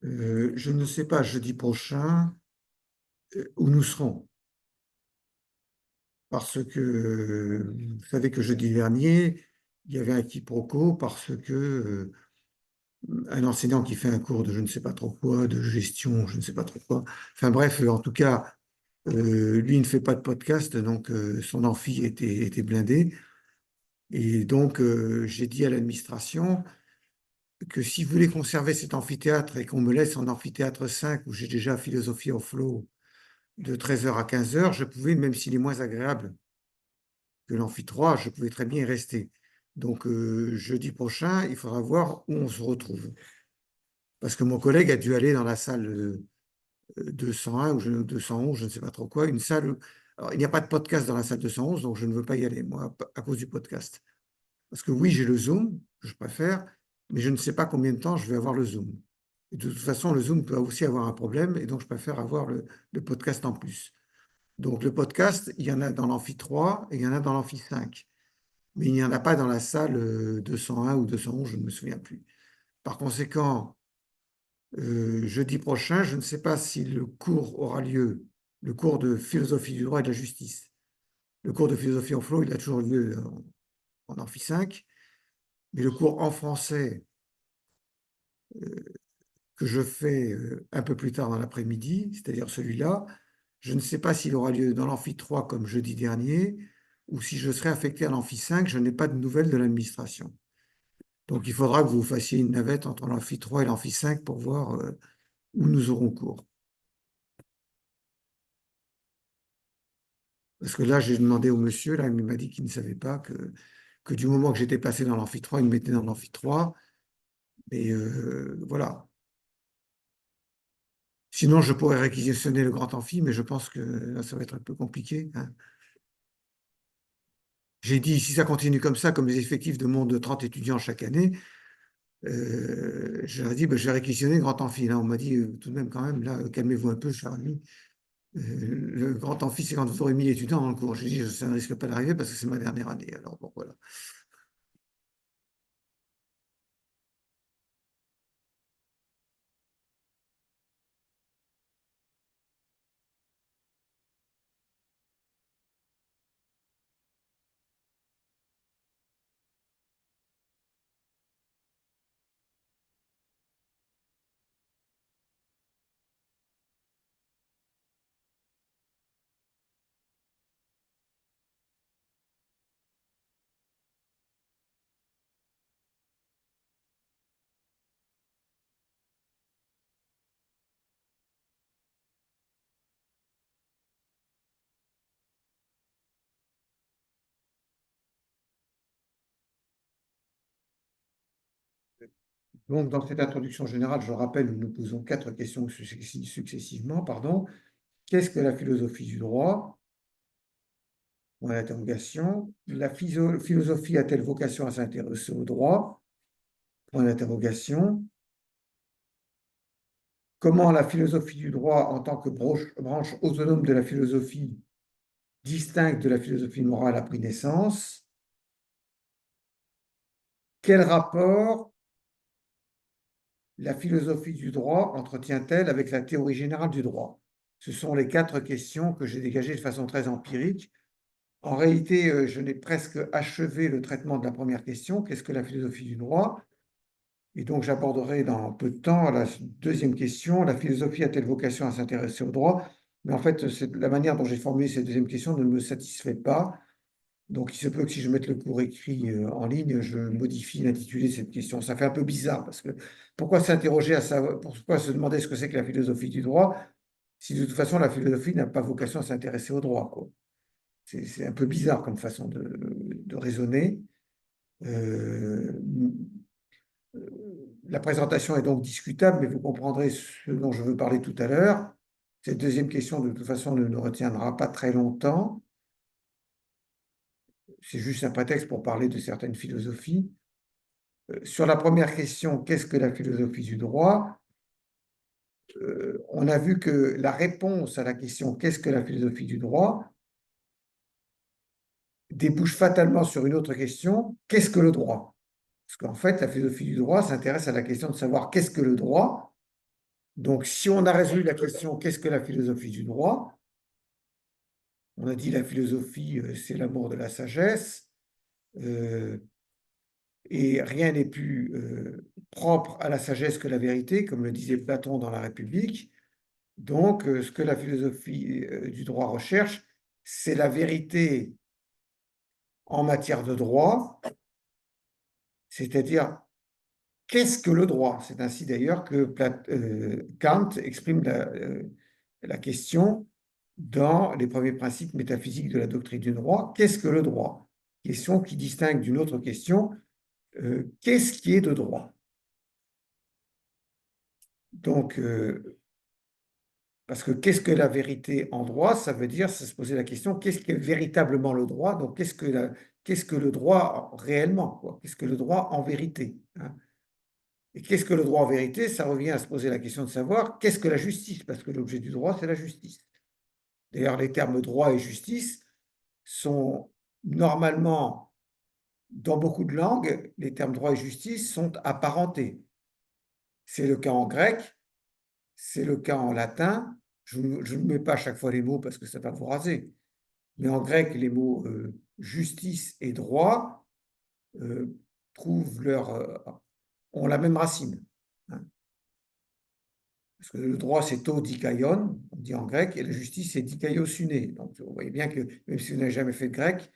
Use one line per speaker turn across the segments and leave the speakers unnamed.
Je ne sais pas jeudi prochain où nous serons, parce que vous savez que jeudi dernier, il y avait un quiproquo parce que un enseignant qui fait un cours de je ne sais pas trop quoi, de gestion, je ne sais pas trop quoi, enfin bref, en tout cas, lui il ne fait pas de podcast, donc son amphi était blindé. Et donc, j'ai dit à l'administration que si vous voulez conserver cet amphithéâtre et qu'on me laisse en amphithéâtre 5, où j'ai déjà philosophie au flow, de 13h à 15h, je pouvais, même s'il est moins agréable que l'amphi 3, je pouvais très bien y rester. Donc, jeudi prochain, il faudra voir où on se retrouve. Parce que mon collègue a dû aller dans la salle 201 ou 211, je ne sais pas trop quoi, une salle. Alors, il n'y a pas de podcast dans la salle 211, donc je ne veux pas y aller, moi, à cause du podcast. Parce que oui, j'ai le Zoom, je préfère, mais je ne sais pas combien de temps je vais avoir le Zoom. Et de toute façon, le Zoom peut aussi avoir un problème, et donc je préfère avoir le podcast en plus. Donc, le podcast, il y en a dans l'amphi 3 et il y en a dans l'amphi 5. Mais il n'y en a pas dans la salle 201 ou 211, je ne me souviens plus. Par conséquent, jeudi prochain, je ne sais pas si le cours aura lieu, le cours de philosophie du droit et de la justice. Le cours de philosophie en flow, il a toujours lieu en amphi 5, mais le cours en français que je fais un peu plus tard dans l'après-midi, c'est-à-dire celui-là, je ne sais pas s'il aura lieu dans l'amphi 3 comme jeudi dernier, ou si je serai affecté à l'amphi 5, je n'ai pas de nouvelles de l'administration. Donc il faudra que vous fassiez une navette entre l'amphi 3 et l'amphi 5 pour voir où nous aurons cours. Parce que là, j'ai demandé au monsieur, là, il m'a dit qu'il ne savait pas que du moment que j'étais passé dans l'amphi 3, il me mettait dans l'amphi 3. Et voilà. Sinon, je pourrais réquisitionner le grand amphi, mais je pense que là, ça va être un peu compliqué, hein. J'ai dit, si ça continue comme ça, comme les effectifs de 30 étudiants chaque année, j'aurais dit, ben, je vais réquisitionner le grand amphi. Là, on m'a dit, tout de même, quand même, là, calmez-vous un peu, cher ami. Le grand amphi, c'est quand vous aurez 1000 étudiants dans le cours. J'ai dit, ça ne risque pas d'arriver parce que c'est ma dernière année. Alors, bon, voilà. Donc, dans cette introduction générale, je rappelle, nous nous posons quatre questions successivement. Pardon. Qu'est-ce que la philosophie du droit? Point d'interrogation. La philosophie a-t-elle vocation à s'intéresser au droit? Point d'interrogation. Comment la philosophie du droit, en tant que branche autonome de la philosophie, distincte de la philosophie morale, a pris naissance? Quel rapport la philosophie du droit entretient-elle avec la théorie générale du droit? Ce sont les quatre questions que j'ai dégagées de façon très empirique. En réalité, je n'ai presque achevé le traitement de la première question, qu'est-ce que la philosophie du droit? Et donc, j'aborderai dans peu de temps la deuxième question, la philosophie a-t-elle vocation à s'intéresser au droit? Mais en fait, la manière dont j'ai formulé cette deuxième question ne me satisfait pas. Donc, il se peut que si je mette le cours écrit en ligne, je modifie l'intitulé de cette question. Ça fait un peu bizarre parce que pourquoi s'interroger à savoir, pourquoi se demander ce que c'est que la philosophie du droit si de toute façon la philosophie n'a pas vocation à s'intéresser au droit, quoi. C'est un peu bizarre comme façon de raisonner. Euh, la présentation est donc discutable, mais vous comprendrez ce dont je veux parler tout à l'heure. Cette deuxième question, de toute façon, ne nous retiendra pas très longtemps. C'est juste un prétexte pour parler de certaines philosophies. Sur la première question, qu'est-ce que la philosophie du droit? On a vu que la réponse à la question qu'est-ce que la philosophie du droit débouche fatalement sur une autre question, qu'est-ce que le droit? Parce qu'en fait, la philosophie du droit s'intéresse à la question de savoir qu'est-ce que le droit Donc, si on a résolu la question, qu'est-ce que la philosophie du droit? On a dit la philosophie, c'est l'amour de la sagesse, euh, et rien n'est plus propre à la sagesse que la vérité, comme le disait Platon dans La République. Donc, ce que la philosophie du droit recherche, c'est la vérité en matière de droit, c'est-à-dire qu'est-ce que le droit? C'est ainsi d'ailleurs que Kant exprime la question dans les premiers principes métaphysiques de la doctrine du droit. Qu'est-ce que le droit? Question qui distingue d'une autre question, qu'est-ce qui est de droit? Donc, parce que qu'est-ce que la vérité en droit? Ça veut dire se poser la question, qu'est-ce qu'est véritablement le droit? Donc, qu'est-ce que le droit réellement, quoi? Qu'est-ce que le droit en vérité, hein? Et qu'est-ce que le droit en vérité? Ça revient à se poser la question de savoir qu'est-ce que la justice? Parce que l'objet du droit, c'est la justice. D'ailleurs, les termes droit et justice sont normalement, dans beaucoup de langues, les termes droit et justice sont apparentés. C'est le cas en grec, c'est le cas en latin. Je ne mets pas à chaque fois les mots parce que ça va vous raser. Mais en grec, les mots justice et droit euh, ont la même racine, hein. Parce que le droit, c'est to dikaion, on dit en grec, et la justice, c'est dikaiosune. Donc, vous voyez bien que, même si vous n'avez jamais fait de grec,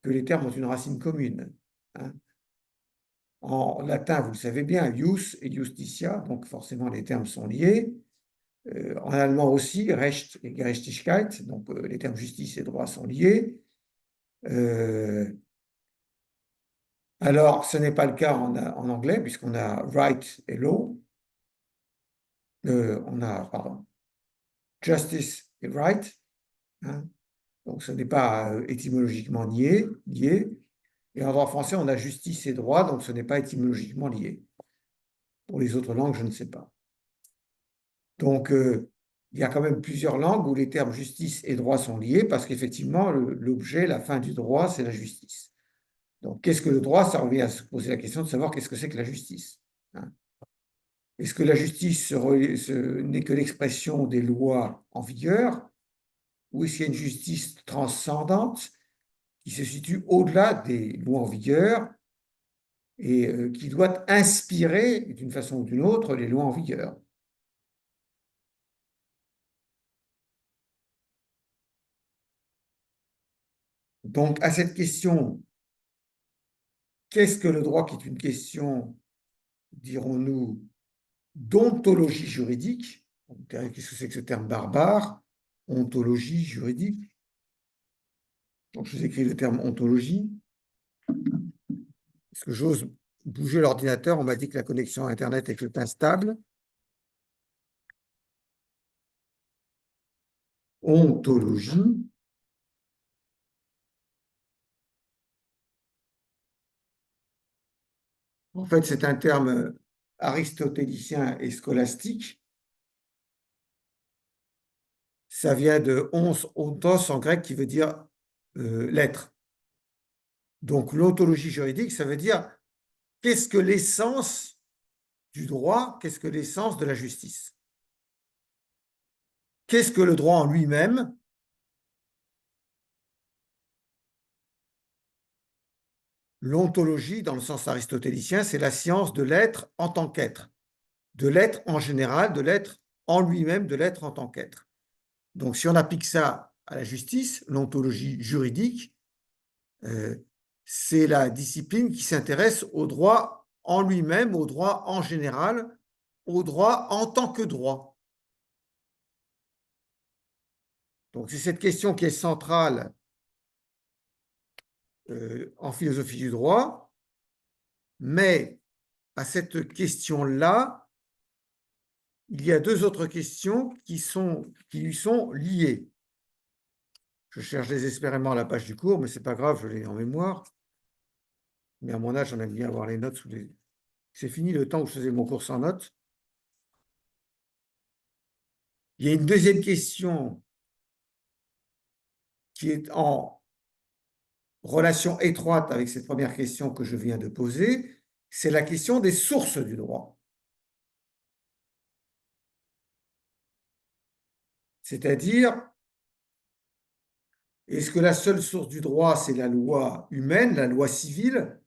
que les termes ont une racine commune, hein. En latin, vous le savez bien, jus et justitia, donc forcément les termes sont liés. En allemand aussi, Recht et Gerechtigkeit, donc les termes justice et droit sont liés. Alors, ce n'est pas le cas en anglais, puisqu'on a right et law. On a, pardon, justice et right, hein. Donc, ce n'est pas étymologiquement lié. Et en droit français, on a justice et droit, donc ce n'est pas étymologiquement lié. Pour les autres langues, je ne sais pas. Donc, il y a quand même plusieurs langues où les termes justice et droit sont liés, parce qu'effectivement, l'objet, la fin du droit, c'est la justice. Donc, qu'est-ce que le droit? Ça revient à se poser la question de savoir qu'est-ce que c'est que la justice, hein. Est-ce que la justice n'est que l'expression des lois en vigueur, ou est-ce qu'il y a une justice transcendante qui se situe au-delà des lois en vigueur et qui doit inspirer, d'une façon ou d'une autre, les lois en vigueur? Donc, à cette question, qu'est-ce que le droit, qui est une question, dirons-nous, d'ontologie juridique? Qu'est-ce que c'est que ce terme barbare? Ontologie juridique. Donc, je vous écris le terme ontologie. Est-ce que j'ose bouger l'ordinateur? On m'a dit que la connexion à Internet est instable. Ontologie. En fait, c'est un terme aristotélicien et scolastique. Ça vient de ons, ontos en grec, qui veut dire l'être. Donc, l'ontologie juridique, ça veut dire qu'est-ce que l'essence du droit, qu'est-ce que l'essence de la justice? Qu'est-ce que le droit en lui-même? L'ontologie, dans le sens aristotélicien, c'est la science de l'être en tant qu'être, de l'être en général, de l'être en lui-même, de l'être en tant qu'être. Donc, si on applique ça à la justice, l'ontologie juridique, euh, c'est la discipline qui s'intéresse au droit en lui-même, au droit en général, au droit en tant que droit. Donc, c'est cette question qui est centrale en philosophie du droit, mais à cette question-là, il y a deux autres questions qui lui sont liées. Je cherche désespérément la page du cours, mais ce n'est pas grave, je l'ai en mémoire. Mais à mon âge, on aime bien avoir les notes sous les... C'est fini le temps où je faisais mon cours sans notes. Il y a une deuxième question qui est en relation étroite avec cette première question que je viens de poser, c'est la question des sources du droit. C'est-à-dire, est-ce que la seule source du droit, c'est la loi humaine, la loi civile,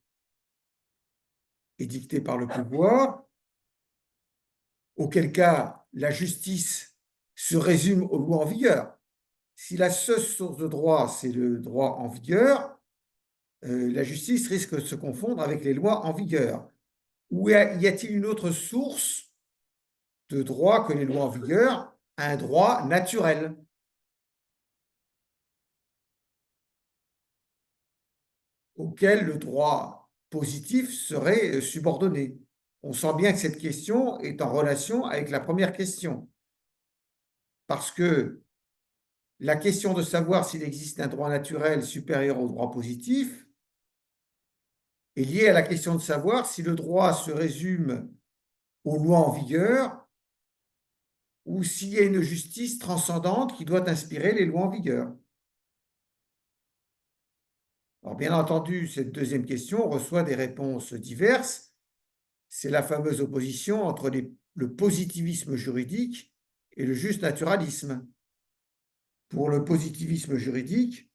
édictée par le pouvoir, auquel cas la justice se résume aux lois en vigueur? Si la seule source de droit, c'est le droit en vigueur, la justice risque de se confondre avec les lois en vigueur. Ou y a-t-il une autre source de droit que les lois en vigueur, un droit naturel auquel le droit positif serait subordonné? On sent bien que cette question est en relation avec la première question, parce que la question de savoir s'il existe un droit naturel supérieur au droit positif est liée à la question de savoir si le droit se résume aux lois en vigueur ou s'il y a une justice transcendante qui doit inspirer les lois en vigueur. Alors, bien entendu, cette deuxième question reçoit des réponses diverses. C'est la fameuse opposition entre le positivisme juridique et le juste naturalisme. Pour le positivisme juridique,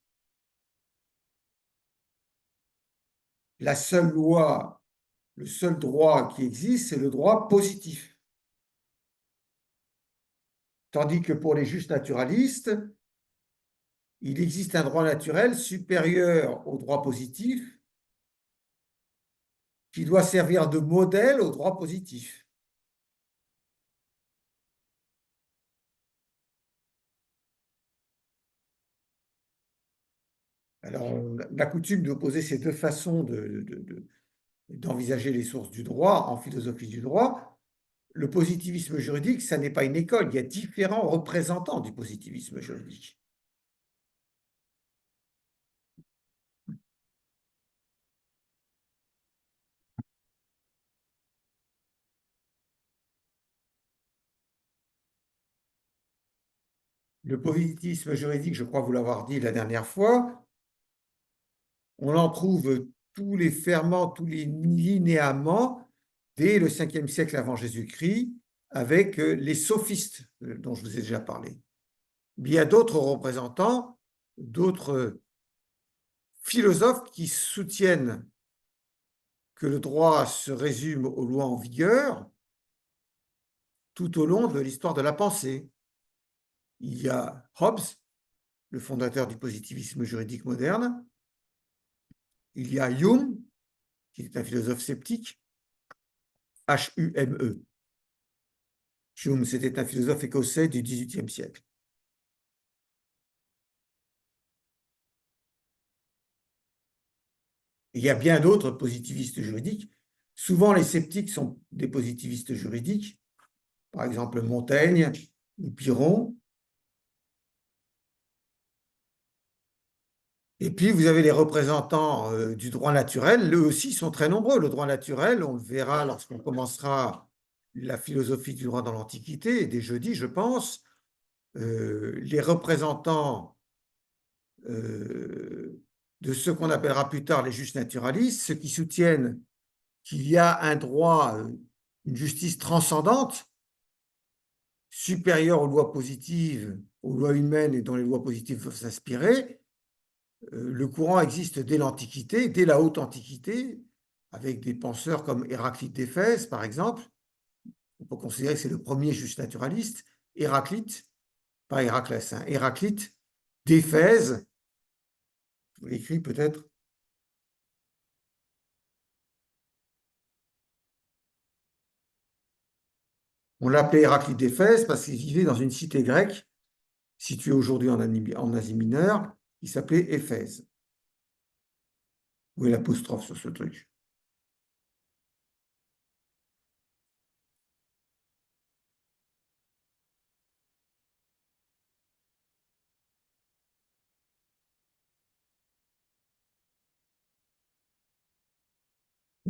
la seule loi, le seul droit qui existe, c'est le droit positif. Tandis que pour les justes naturalistes, il existe un droit naturel supérieur au droit positif qui doit servir de modèle au droit positif. Alors, on a coutume d'opposer ces deux façons d'envisager les sources du droit en philosophie du droit. Le positivisme juridique, ça n'est pas une école, il y a différents représentants du positivisme juridique. Le positivisme juridique, je crois vous l'avoir dit la dernière fois, on en trouve tous les ferments, tous les linéaments dès le 5e siècle avant Jésus-Christ, avec les sophistes dont je vous ai déjà parlé. Mais il y a d'autres représentants, d'autres philosophes qui soutiennent que le droit se résume aux lois en vigueur tout au long de l'histoire de la pensée. Il y a Hobbes, le fondateur du positivisme juridique moderne. Il y a Hume, qui est un philosophe sceptique, Hume. Hume, c'était un philosophe écossais du XVIIIe siècle. Il y a bien d'autres positivistes juridiques. Souvent, les sceptiques sont des positivistes juridiques, par exemple Montaigne ou Pyrrhon. Et puis, vous avez les représentants du droit naturel. Eux aussi sont très nombreux. Le droit naturel, on le verra lorsqu'on commencera la philosophie du droit dans l'Antiquité, et dès jeudi, je pense, les représentants de ce qu'on appellera plus tard les justes naturalistes, ceux qui soutiennent qu'il y a un droit, une justice transcendante, supérieure aux lois positives, aux lois humaines et dont les lois positives peuvent s'inspirer. Le courant existe dès l'Antiquité, dès la haute Antiquité, avec des penseurs comme Héraclite d'Éphèse, par exemple. On peut considérer que c'est le premier juste naturaliste. Héraclite, pas Héraclès, hein, Héraclite d'Éphèse, je vous l'écris peut-être. On l'appelait Héraclite d'Éphèse parce qu'il vivait dans une cité grecque située aujourd'hui en Asie mineure, qui s'appelait Éphèse. Où est l'apostrophe sur ce truc?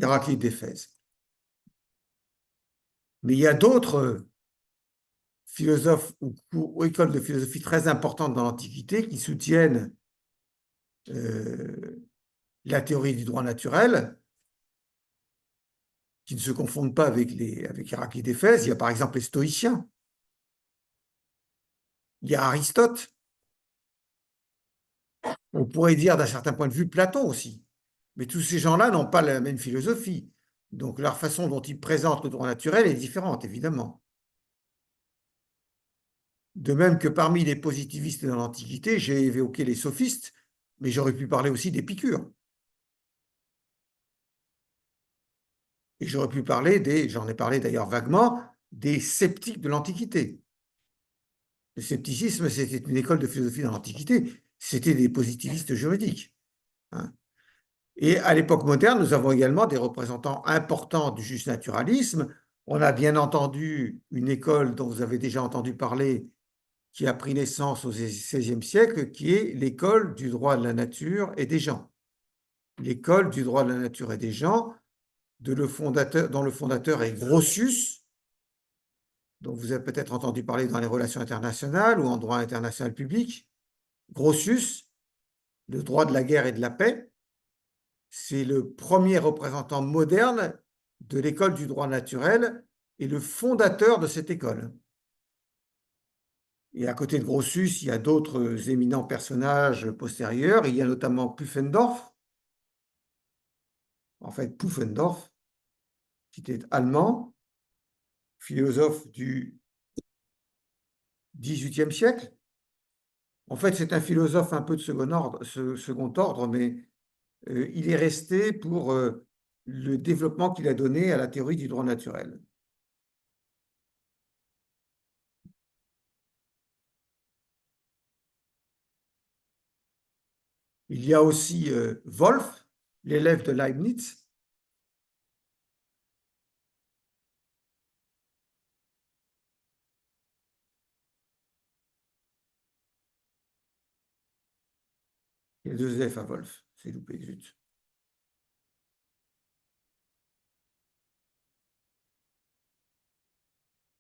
Héraclite d'Éphèse. Mais il y a d'autres philosophes ou écoles de philosophie très importantes dans l'Antiquité qui soutiennent la théorie du droit naturel, qui ne se confondent pas avec Héraclite d'Éphèse. Il y a par exemple les stoïciens. Il y a Aristote. On pourrait dire d'un certain point de vue Platon aussi. Mais tous ces gens-là n'ont pas la même philosophie. Donc leur façon dont ils présentent le droit naturel est différente, évidemment. De même que parmi les positivistes dans l'Antiquité, j'ai évoqué les sophistes, mais j'aurais pu parler aussi d'Épicure. Et j'aurais pu parler j'en ai parlé d'ailleurs vaguement, des sceptiques de l'Antiquité. Le scepticisme, c'était une école de philosophie dans l'Antiquité, c'était des positivistes juridiques. Hein. Et à l'époque moderne, nous avons également des représentants importants du justnaturalisme. On a bien entendu une école dont vous avez déjà entendu parler, qui a pris naissance au XVIe siècle, qui est l'école du droit de la nature et des gens. L'école du droit de la nature et des gens, dont le fondateur est Grotius, dont vous avez peut-être entendu parler dans les relations internationales ou en droit international public. Grotius, le droit de la guerre et de la paix, c'est le premier représentant moderne de l'école du droit naturel et le fondateur de cette école. Et à côté de Grotius, il y a d'autres éminents personnages postérieurs. Il y a notamment Pufendorf, en fait Pufendorf, qui était allemand, philosophe du XVIIIe siècle. En fait, c'est un philosophe un peu de second ordre, mais il est resté pour le développement qu'il a donné à la théorie du droit naturel. Il y a aussi Wolff, l'élève de Leibniz. Il y a deux F à Wolff, c'est loupé, zut.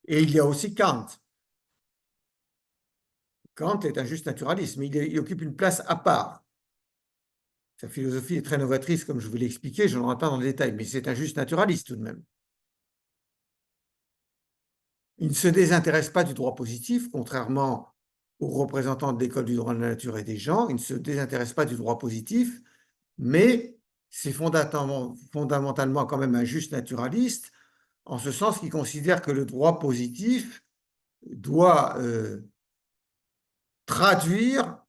Et il y a aussi Kant. Kant est un juste naturaliste, mais il occupe une place à part. Sa philosophie est très novatrice, comme je vous l'ai expliqué, je n'en rentre pas dans le détail, mais c'est un juste naturaliste tout de même. Il ne se désintéresse pas du droit positif, contrairement aux représentants de l'école du droit de la nature et des gens. Il ne se désintéresse pas du droit positif, mais c'est fondamentalement quand même un juste naturaliste, en ce sens qu'il considère que le droit positif doit traduire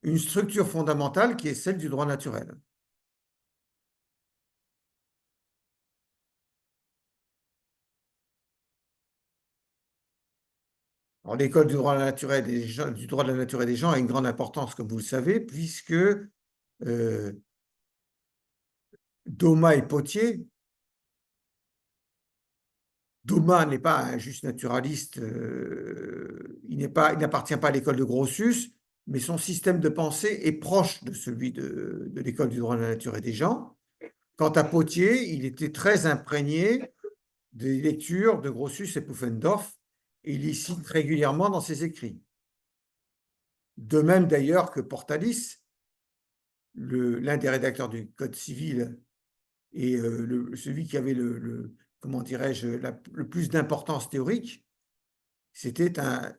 une structure fondamentale qui est celle du droit naturel. Alors, l'école du droit de la nature et des gens, du droit de la nature et des gens a une grande importance, comme vous le savez, puisque Daumas et Pottier, Daumas n'est pas un juste naturaliste, il n'appartient pas à l'école de Grotius, mais son système de pensée est proche de celui de l'école du droit de la nature et des gens. Quant à Pottier, il était très imprégné des lectures de Grotius et Pufendorf, et il y cite régulièrement dans ses écrits. De même d'ailleurs que Portalis, l'un des rédacteurs du Code civil et celui qui avait comment dirais-je, le plus d'importance théorique, c'était un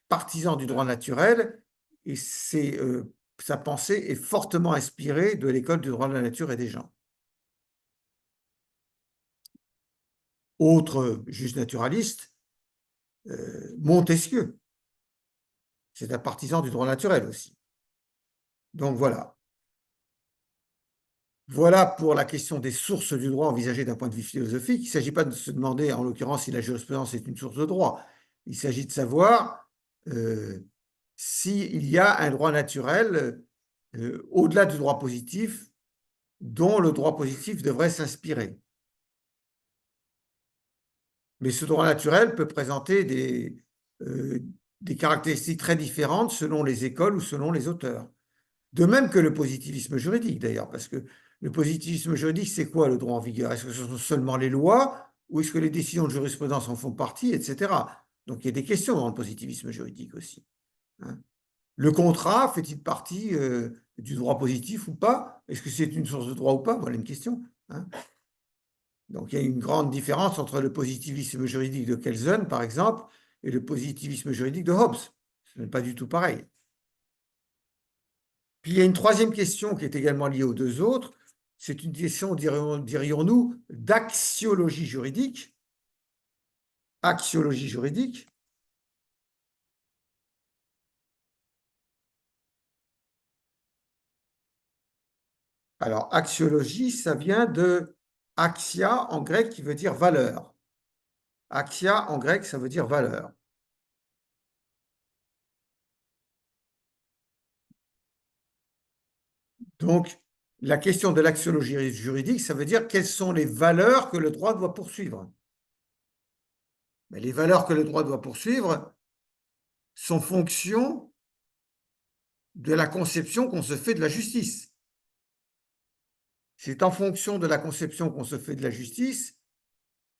partisan du droit naturel et sa pensée est fortement inspirée de l'école du droit de la nature et des gens. Autre juste naturaliste, Montesquieu, c'est un partisan du droit naturel aussi. Donc voilà. Voilà pour la question des sources du droit envisagées d'un point de vue philosophique. Il ne s'agit pas de se demander, en l'occurrence, si la jurisprudence est une source de droit. Il s'agit de savoir s'il y a un droit naturel au-delà du droit positif dont le droit positif devrait s'inspirer. Mais ce droit naturel peut présenter des caractéristiques très différentes selon les écoles ou selon les auteurs. De même que le positivisme juridique, d'ailleurs, parce que le positivisme juridique, c'est quoi le droit en vigueur? Est-ce que ce sont seulement les lois ou est-ce que les décisions de jurisprudence en font partie, etc. Donc il y a des questions dans le positivisme juridique aussi. Hein. Le contrat fait-il partie du droit positif ou pas? Est-ce que c'est une source de droit ou pas? Voilà une question. Hein. Donc il y a une grande différence entre le positivisme juridique de Kelsen, par exemple, et le positivisme juridique de Hobbes. Ce n'est pas du tout pareil. Puis il y a une troisième question qui est également liée aux deux autres. C'est une question, dirions-nous, d'axiologie juridique. Axiologie juridique. Alors, axiologie, ça vient de axia en grec qui veut dire valeur. Axia en grec, ça veut dire valeur. Donc, la question de l'axiologie juridique, ça veut dire quelles sont les valeurs que le droit doit poursuivre. Mais les valeurs que le droit doit poursuivre sont fonction de la conception qu'on se fait de la justice. C'est en fonction de la conception qu'on se fait de la justice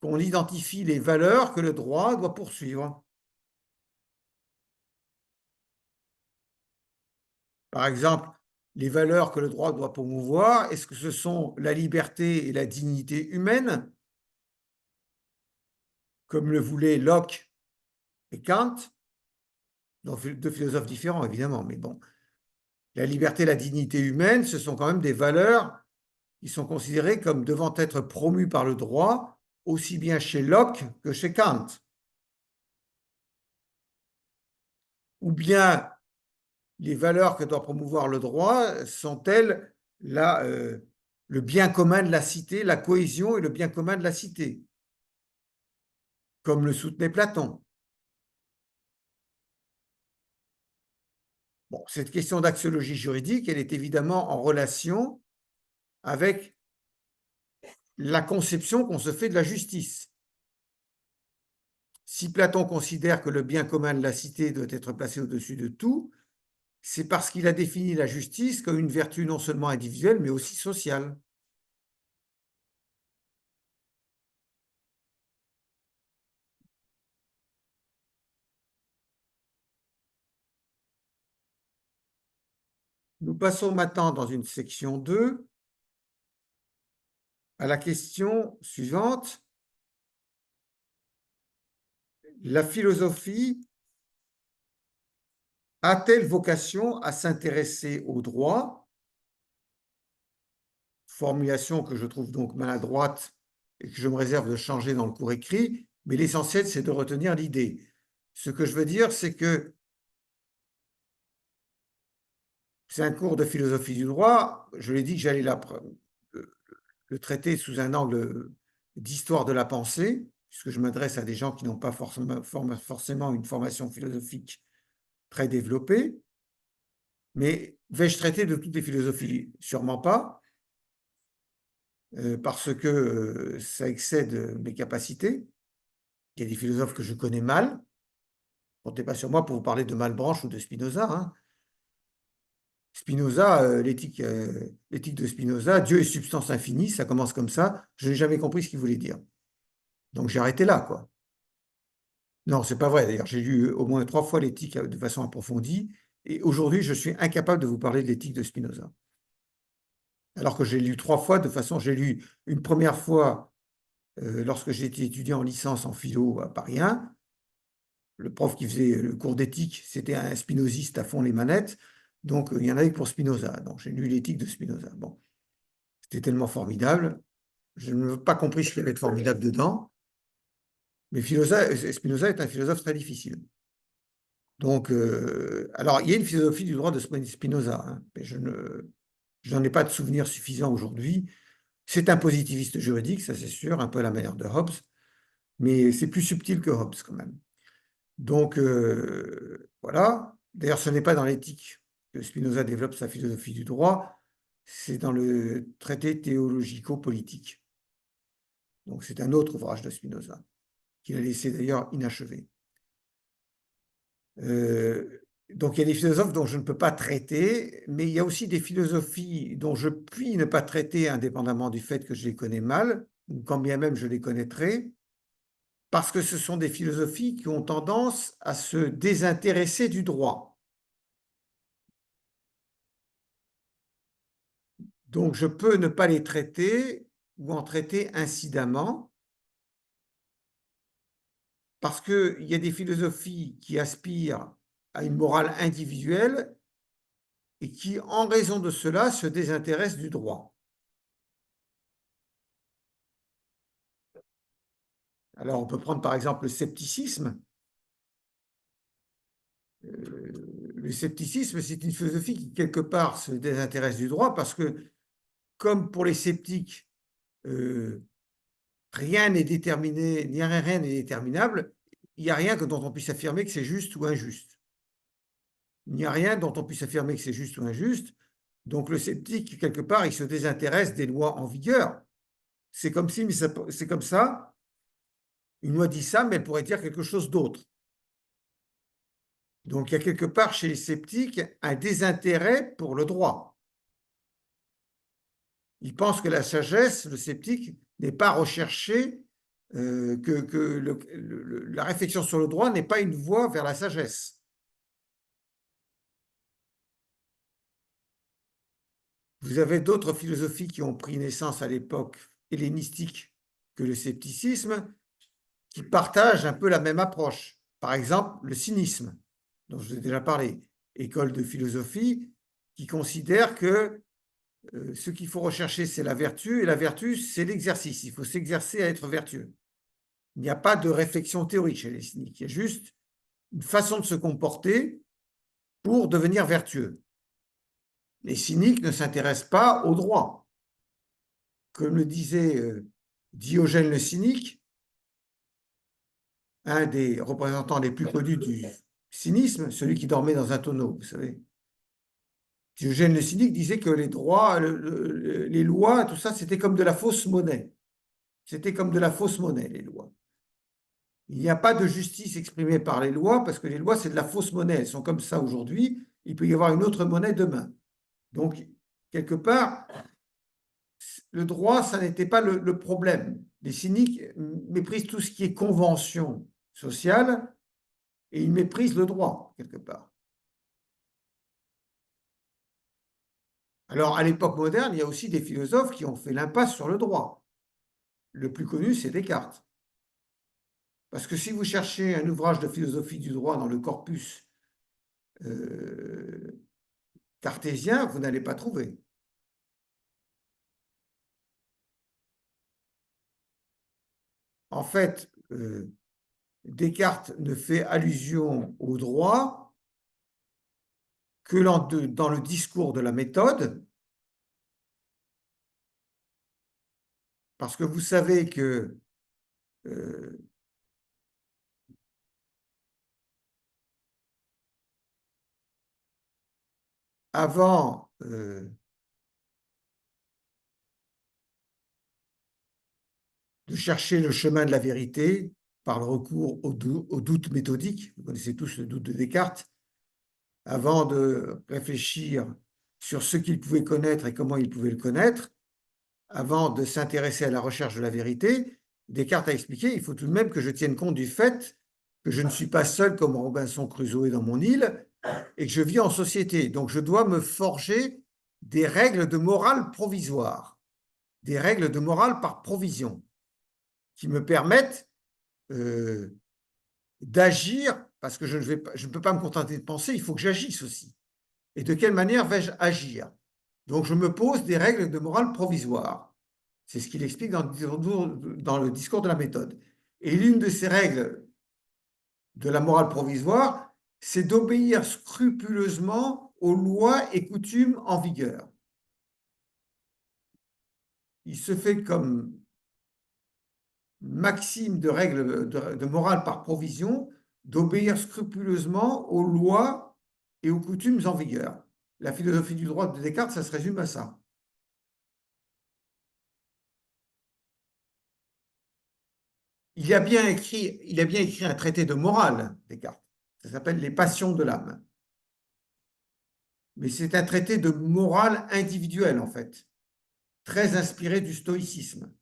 qu'on identifie les valeurs que le droit doit poursuivre. Par exemple, les valeurs que le droit doit promouvoir, est-ce que ce sont la liberté et la dignité humaine, comme le voulaient Locke et Kant, deux philosophes différents évidemment, mais bon, la liberté et la dignité humaine, ce sont quand même des valeurs qui sont considérées comme devant être promues par le droit, aussi bien chez Locke que chez Kant. Ou bien les valeurs que doit promouvoir le droit sont-elles le bien commun de la cité, la cohésion et le bien commun de la cité, comme le soutenait Platon. Bon, cette question d'axiologie juridique, elle est évidemment en relation avec la conception qu'on se fait de la justice. Si Platon considère que le bien commun de la cité doit être placé au-dessus de tout, c'est parce qu'il a défini la justice comme une vertu non seulement individuelle, mais aussi sociale. Nous passons maintenant dans une section 2 à la question suivante. La philosophie a-t-elle vocation à s'intéresser au droit? Formulation que je trouve donc maladroite et que je me réserve de changer dans le cours écrit, mais l'essentiel, c'est de retenir l'idée. Ce que je veux dire, c'est que c'est un cours de philosophie du droit. Je l'ai dit que j'allais le traiter sous un angle d'histoire de la pensée, puisque je m'adresse à des gens qui n'ont pas forcément une formation philosophique très développée. Mais vais-je traiter de toutes les philosophies? Sûrement pas, parce que ça excède mes capacités. Il y a des philosophes que je connais mal. Comptez pas sur moi pour vous parler de Malebranche ou de Spinoza. Hein. Spinoza, l'éthique de Spinoza, Dieu est substance infinie, ça commence comme ça. Je n'ai jamais compris ce qu'il voulait dire. Donc j'ai arrêté là, quoi. Non, c'est pas vrai. D'ailleurs, j'ai lu au moins 3 fois l'éthique de façon approfondie, et aujourd'hui, je suis incapable de vous parler de l'éthique de Spinoza. Alors que j'ai lu 3 fois de façon, j'ai lu une première fois lorsque j'ai été étudiant en licence en philo à Paris 1. Le prof qui faisait le cours d'éthique, c'était un spinoziste à fond les manettes. Donc, il y en avait que pour Spinoza. Donc, j'ai lu l'éthique de Spinoza. Bon, c'était tellement formidable. Je n'ai pas compris ce qu'il y avait de formidable dedans. Mais Spinoza est un philosophe très difficile. Donc, alors, il y a une philosophie du droit de Spinoza, hein, mais je n'en ai pas de souvenir suffisant aujourd'hui. C'est un positiviste juridique, ça c'est sûr, un peu à la manière de Hobbes, mais c'est plus subtil que Hobbes quand même. Donc, voilà. D'ailleurs, ce n'est pas dans l'éthique que Spinoza développe sa philosophie du droit, c'est dans le traité théologico-politique. Donc, c'est un autre ouvrage de Spinoza, qu'il a laissé d'ailleurs inachevé. Donc, il y a des philosophes dont je ne peux pas traiter, mais il y a aussi des philosophies dont je puis ne pas traiter indépendamment du fait que je les connais mal, ou quand bien même je les connaîtrais, parce que ce sont des philosophies qui ont tendance à se désintéresser du droit. Donc, je peux ne pas les traiter ou en traiter incidemment, parce qu'il y a des philosophies qui aspirent a une morale individuelle et qui, en raison de cela, se désintéresse du droit. Alors, on peut prendre par exemple le scepticisme. Le scepticisme, c'est une philosophie qui, quelque part, se désintéresse du droit parce que, comme pour les sceptiques, rien n'est déterminé, ni rien n'est déterminable, il n'y a rien dont on puisse affirmer que c'est juste ou injuste. Il n'y a rien dont on puisse affirmer que c'est juste ou injuste. Donc le sceptique, quelque part, il se désintéresse des lois en vigueur. C'est comme si, c'est comme ça, une loi dit ça, mais elle pourrait dire quelque chose d'autre. Donc il y a quelque part chez les sceptiques un désintérêt pour le droit. Il pense que la sagesse, le sceptique, n'est pas recherchée, que la réflexion sur le droit n'est pas une voie vers la sagesse. Vous avez d'autres philosophies qui ont pris naissance à l'époque hellénistique que le scepticisme, qui partagent un peu la même approche. Par exemple, le cynisme, dont je vous ai déjà parlé, école de philosophie qui considère que ce qu'il faut rechercher, c'est la vertu, et la vertu, c'est l'exercice. Il faut s'exercer à être vertueux. Il n'y a pas de réflexion théorique chez les cyniques. Il y a juste une façon de se comporter pour devenir vertueux. Les cyniques ne s'intéressent pas au droit. Comme le disait Diogène le cynique, un des représentants les plus connus du cynisme, celui qui dormait dans un tonneau, vous savez. Diogène le cynique disait que les droits, les lois, tout ça, c'était comme de la fausse monnaie. C'était comme de la fausse monnaie, les lois. Il n'y a pas de justice exprimée par les lois, parce que les lois, c'est de la fausse monnaie. Elles sont comme ça aujourd'hui. Il peut y avoir une autre monnaie demain. Donc, quelque part, le droit, ça n'était pas le problème. Les cyniques méprisent tout ce qui est convention sociale et ils méprisent le droit, quelque part. Alors, à l'époque moderne, il y a aussi des philosophes qui ont fait l'impasse sur le droit. Le plus connu, c'est Descartes. Parce que si vous cherchez un ouvrage de philosophie du droit dans le corpus cartésien, vous n'allez pas trouver. En fait, Descartes ne fait allusion au droit que dans le discours de la méthode, parce que vous savez que avant de chercher le chemin de la vérité par le recours au doute méthodique, vous connaissez tous le doute de Descartes, avant de réfléchir sur ce qu'il pouvait connaître et comment il pouvait le connaître, avant de s'intéresser à la recherche de la vérité, Descartes a expliqué, il faut tout de même que je tienne compte du fait que je ne suis pas seul comme Robinson Crusoe dans mon île et que je vis en société. Donc je dois me forger des règles de morale provisoire, des règles de morale par provision, qui me permettent d'agir, parce que je ne peux pas me contenter de penser, il faut que j'agisse aussi. Et de quelle manière vais-je agir? Donc je me pose des règles de morale provisoire. C'est ce qu'il explique dans le discours de la méthode. Et l'une de ces règles de la morale provisoire, c'est d'obéir scrupuleusement aux lois et coutumes en vigueur. Il se fait comme maxime de règle de morale par provision d'obéir scrupuleusement aux lois et aux coutumes en vigueur. La philosophie du droit de Descartes, ça se résume à ça. Il a bien écrit un traité de morale, Descartes. Ça s'appelle Les Passions de l'âme. Mais c'est un traité de morale individuelle, en fait, très inspiré du stoïcisme.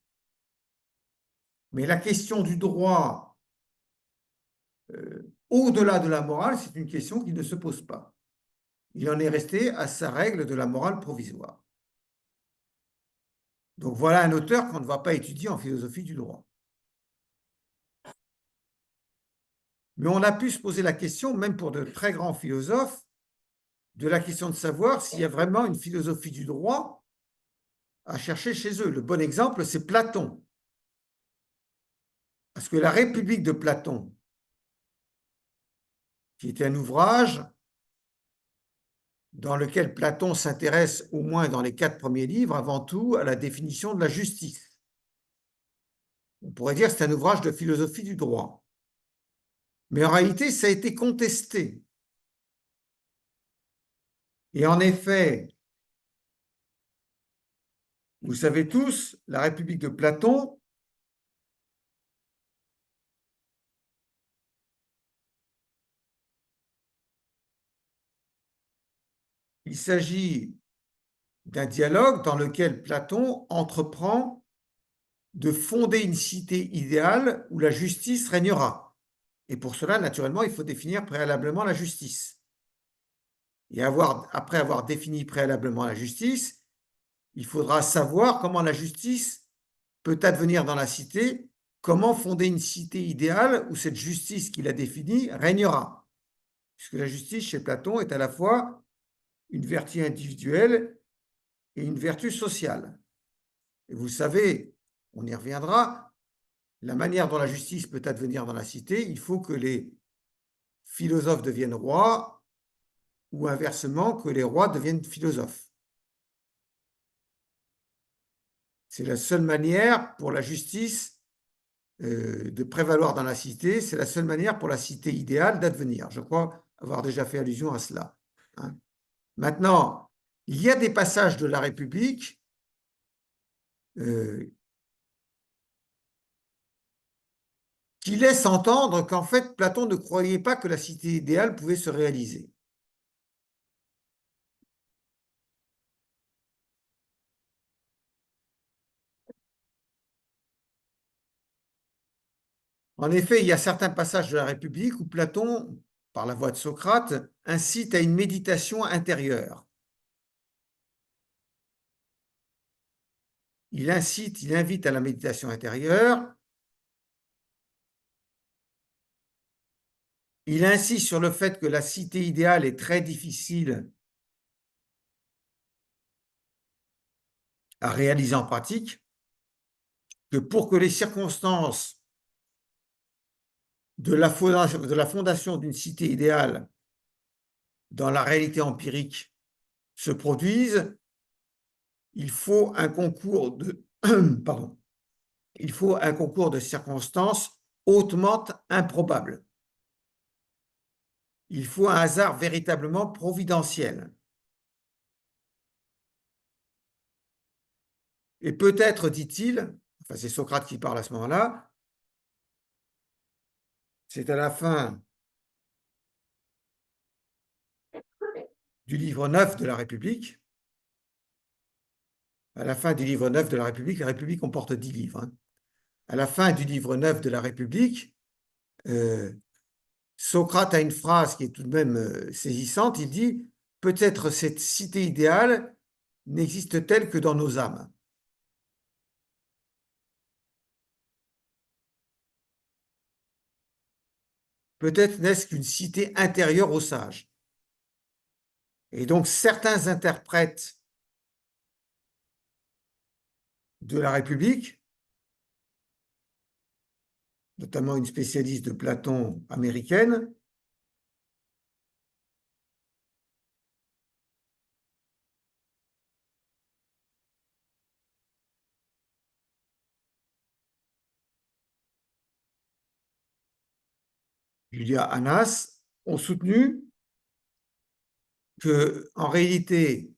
Mais la question du droit, au-delà de la morale, c'est une question qui ne se pose pas. Il en est resté à sa règle de la morale provisoire. Donc voilà un auteur qu'on ne va pas étudier en philosophie du droit. Mais on a pu se poser la question, même pour de très grands philosophes, de la question de savoir s'il y a vraiment une philosophie du droit à chercher chez eux. Le bon exemple, c'est Platon. Parce que la République de Platon, qui était un ouvrage dans lequel Platon s'intéresse, au moins dans les 4 premiers livres, avant tout à la définition de la justice. On pourrait dire que c'est un ouvrage de philosophie du droit. Mais en réalité, ça a été contesté. Et en effet, vous savez tous, la République de Platon, il s'agit d'un dialogue dans lequel Platon entreprend de fonder une cité idéale où la justice régnera. Et pour cela, naturellement, il faut définir préalablement la justice. Et après avoir défini préalablement la justice, il faudra savoir comment la justice peut advenir dans la cité, comment fonder une cité idéale où cette justice qu'il a définie régnera. Puisque la justice, chez Platon, est à la fois une vertu individuelle et une vertu sociale. Et vous savez, on y reviendra, la manière dont la justice peut advenir dans la cité, il faut que les philosophes deviennent rois ou inversement que les rois deviennent philosophes. C'est la seule manière pour la justice de prévaloir dans la cité, c'est la seule manière pour la cité idéale d'advenir. Je crois avoir déjà fait allusion à cela. Hein. Maintenant, il y a des passages de la République qui laissent entendre qu'en fait, Platon ne croyait pas que la cité idéale pouvait se réaliser. En effet, il y a certains passages de la République où Platon, par la voix de Socrate, incite à une méditation intérieure. Il invite à la méditation intérieure. Il insiste sur le fait que la cité idéale est très difficile à réaliser en pratique, que pour que les circonstances de la fondation d'une cité idéale dans la réalité empirique se produisent, il faut un concours de, pardon, il faut un concours de circonstances hautement improbables. Il faut un hasard véritablement providentiel. Et peut-être, dit-il, enfin c'est Socrate qui parle à ce moment-là, c'est à la fin du livre 9 de la République, à la fin du livre 9 de la République comporte 10 livres. Hein. À la fin du livre 9 de la République, Socrate a une phrase qui est tout de même saisissante. Il dit « Peut-être cette cité idéale n'existe-t-elle que dans nos âmes ?» Peut-être n'est-ce qu'une cité intérieure aux sages. Et donc certains interprètes de la République, notamment une spécialiste de Platon américaine, Julia Annas, ont soutenu que, en réalité,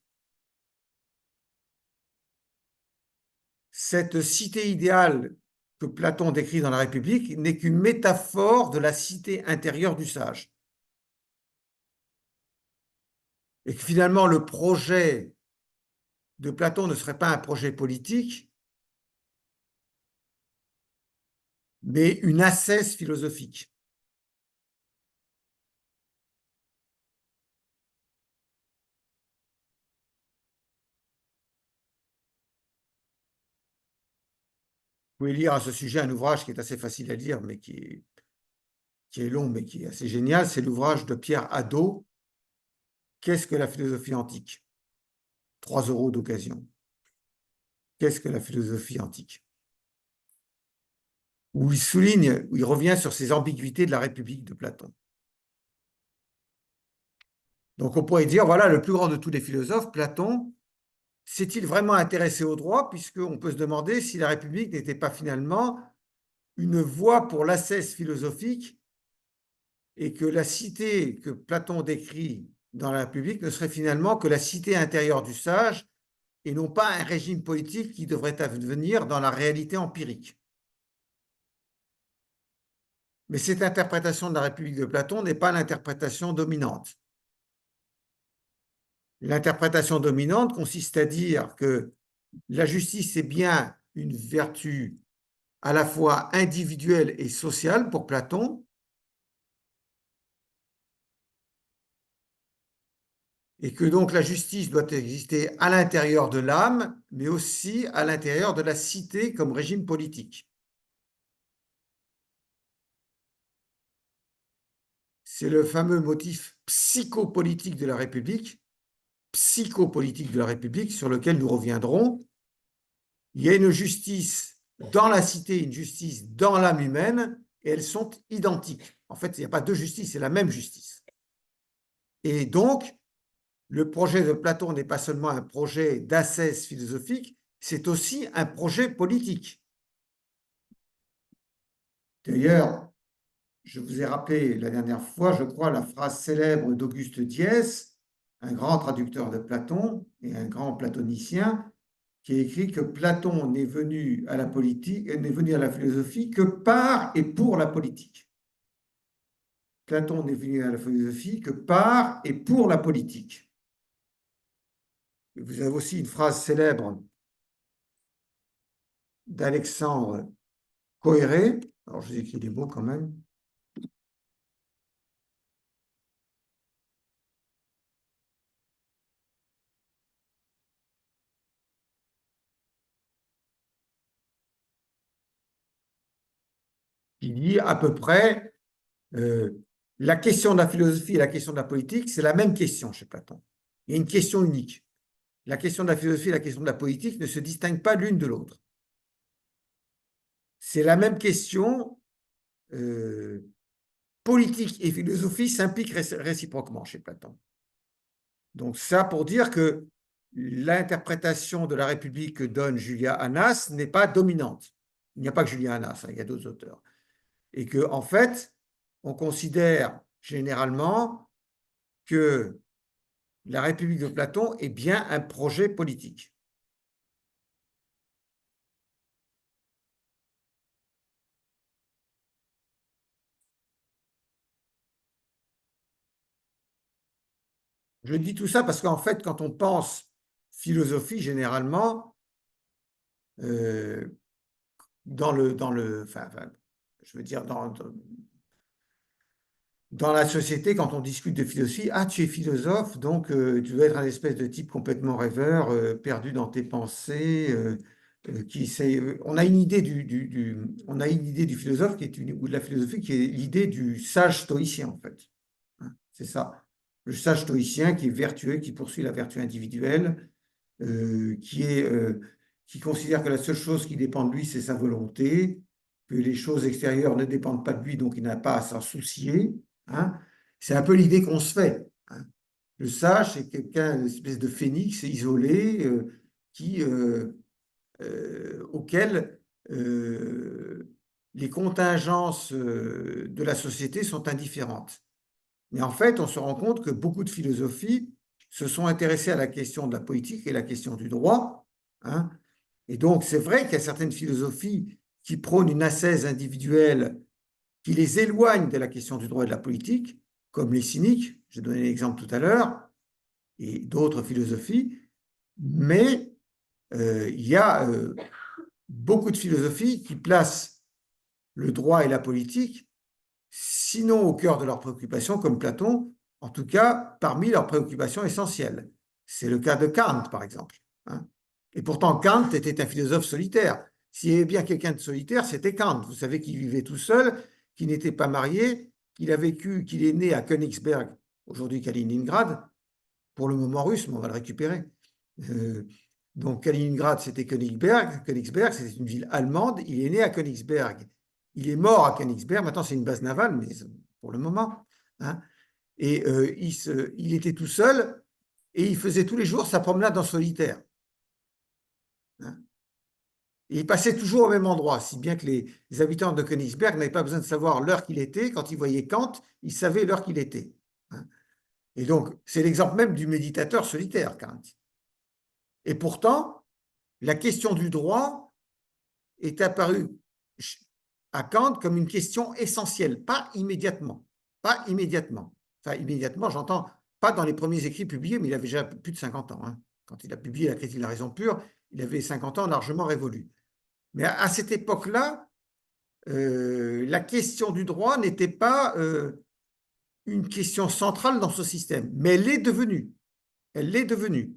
cette cité idéale que Platon décrit dans la République n'est qu'une métaphore de la cité intérieure du sage. Et que finalement, le projet de Platon ne serait pas un projet politique, mais une ascèse philosophique. Vous pouvez lire à ce sujet un ouvrage qui est assez facile à lire, mais qui qui est long mais qui est assez génial, c'est l'ouvrage de Pierre Hadot, Qu'est-ce que la philosophie antique? 3 € d'occasion. Qu'est-ce que la philosophie antique? Où il souligne, où il revient sur ces ambiguïtés de la République de Platon. Donc on pourrait dire, voilà, le plus grand de tous les philosophes, Platon, s'est-il vraiment intéressé au droit, puisqu'on peut se demander si la République n'était pas finalement une voie pour l'ascèse philosophique et que la cité que Platon décrit dans la République ne serait finalement que la cité intérieure du sage et non pas un régime politique qui devrait advenir dans la réalité empirique. Mais cette interprétation de la République de Platon n'est pas l'interprétation dominante. L'interprétation dominante consiste à dire que la justice est bien une vertu à la fois individuelle et sociale pour Platon, et que donc la justice doit exister à l'intérieur de l'âme, mais aussi à l'intérieur de la cité comme régime politique. C'est le fameux motif psychopolitique de la République, sur lequel nous reviendrons. Il y a une justice dans la cité, une justice dans l'âme humaine, et elles sont identiques. En fait, il n'y a pas deux justices, c'est la même justice. Et donc, le projet de Platon n'est pas seulement un projet d'ascèse philosophique, c'est aussi un projet politique. D'ailleurs, je vous ai rappelé la dernière fois, je crois, la phrase célèbre d'Auguste Diès, un grand traducteur de Platon et un grand platonicien, qui a écrit que Platon n'est venu à la politique, n'est venu à la philosophie que par et pour la politique. Platon n'est venu à la philosophie que par et pour la politique. Vous avez aussi une phrase célèbre d'Alexandre Coéré, alors je vous écris des mots quand même. Il dit à peu près la question de la philosophie et la question de la politique, c'est la même question chez Platon. Il y a une question unique. La question de la philosophie et la question de la politique ne se distinguent pas l'une de l'autre. C'est la même question. Politique et philosophie s'impliquent réciproquement chez Platon. Donc ça pour dire que l'interprétation de la République que donne Julia Hannas n'est pas dominante. Il n'y a pas que Julia Hannas, il y a d'autres auteurs. Et que en fait, on considère généralement que la République de Platon est bien un projet politique. Je dis tout ça parce qu'en fait, quand on pense philosophie, généralement, je veux dire, dans la société, quand on discute de philosophie, ah, tu es philosophe, donc tu dois être un espèce de type complètement rêveur, perdu dans tes pensées, on a une idée on a une idée du philosophe ou de la philosophie qui est l'idée du sage stoïcien, en fait. Hein, c'est ça. Le sage stoïcien qui est vertueux, qui poursuit la vertu individuelle, qui considère que la seule chose qui dépend de lui, c'est sa volonté, que les choses extérieures ne dépendent pas de lui, donc il n'a pas à s'en soucier. Hein. C'est un peu l'idée qu'on se fait. Hein. Le sage, c'est quelqu'un, une espèce de phénix isolé, auquel les contingences de la société sont indifférentes. Mais en fait, on se rend compte que beaucoup de philosophies se sont intéressées à la question de la politique et la question du droit. Hein. Et donc, c'est vrai qu'il y a certaines philosophies qui prônent une ascèse individuelle qui les éloigne de la question du droit et de la politique, comme les cyniques, j'ai donné l'exemple tout à l'heure, et d'autres philosophies, mais il y a beaucoup de philosophies qui placent le droit et la politique, sinon au cœur de leurs préoccupations, comme Platon, en tout cas parmi leurs préoccupations essentielles. C'est le cas de Kant, par exemple. Hein. Et pourtant, Kant était un philosophe solitaire. S'il y avait bien quelqu'un de solitaire, c'était Kant. Vous savez qu'il vivait tout seul, qu'il n'était pas marié, qu'il a vécu, qu'il est né à Königsberg, aujourd'hui Kaliningrad, pour le moment russe, mais on va le récupérer. Donc Kaliningrad, c'était Königsberg. Königsberg, c'était une ville allemande. Il est né à Königsberg. Il est mort à Königsberg. Maintenant, c'est une base navale, mais pour le moment. Hein. Et il était tout seul et il faisait tous les jours sa promenade en solitaire. Hein. Et il passait toujours au même endroit, si bien que les habitants de Königsberg n'avaient pas besoin de savoir l'heure qu'il était. Quand ils voyaient Kant, ils savaient l'heure qu'il était. Hein. Et donc, c'est l'exemple même du méditateur solitaire, Kant. Et pourtant, la question du droit est apparue à Kant comme une question essentielle, pas immédiatement. Pas immédiatement. Enfin, immédiatement, j'entends, pas dans les premiers écrits publiés, mais il avait déjà plus de 50 ans. Hein. Quand il a publié La critique de la raison pure, il avait 50 ans largement révolus. Mais à cette époque-là, la question du droit n'était pas une question centrale dans ce système, mais elle l'est devenue. Elle l'est devenue.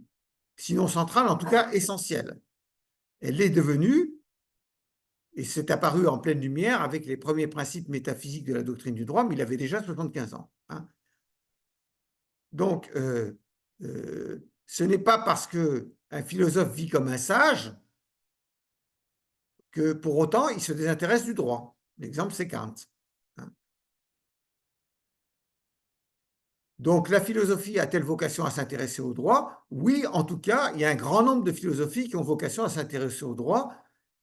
Sinon centrale, en tout cas essentielle. Elle l'est devenue, et c'est apparu en pleine lumière avec les premiers principes métaphysiques de la doctrine du droit, mais il avait déjà 75 ans. Hein. Donc, ce n'est pas parce qu'un philosophe vit comme un sage que pour autant il se désintéresse du droit. L'exemple, c'est Kant. Hein. Donc, la philosophie a-t-elle vocation à s'intéresser au droit? Oui, en tout cas, il y a un grand nombre de philosophies qui ont vocation à s'intéresser au droit,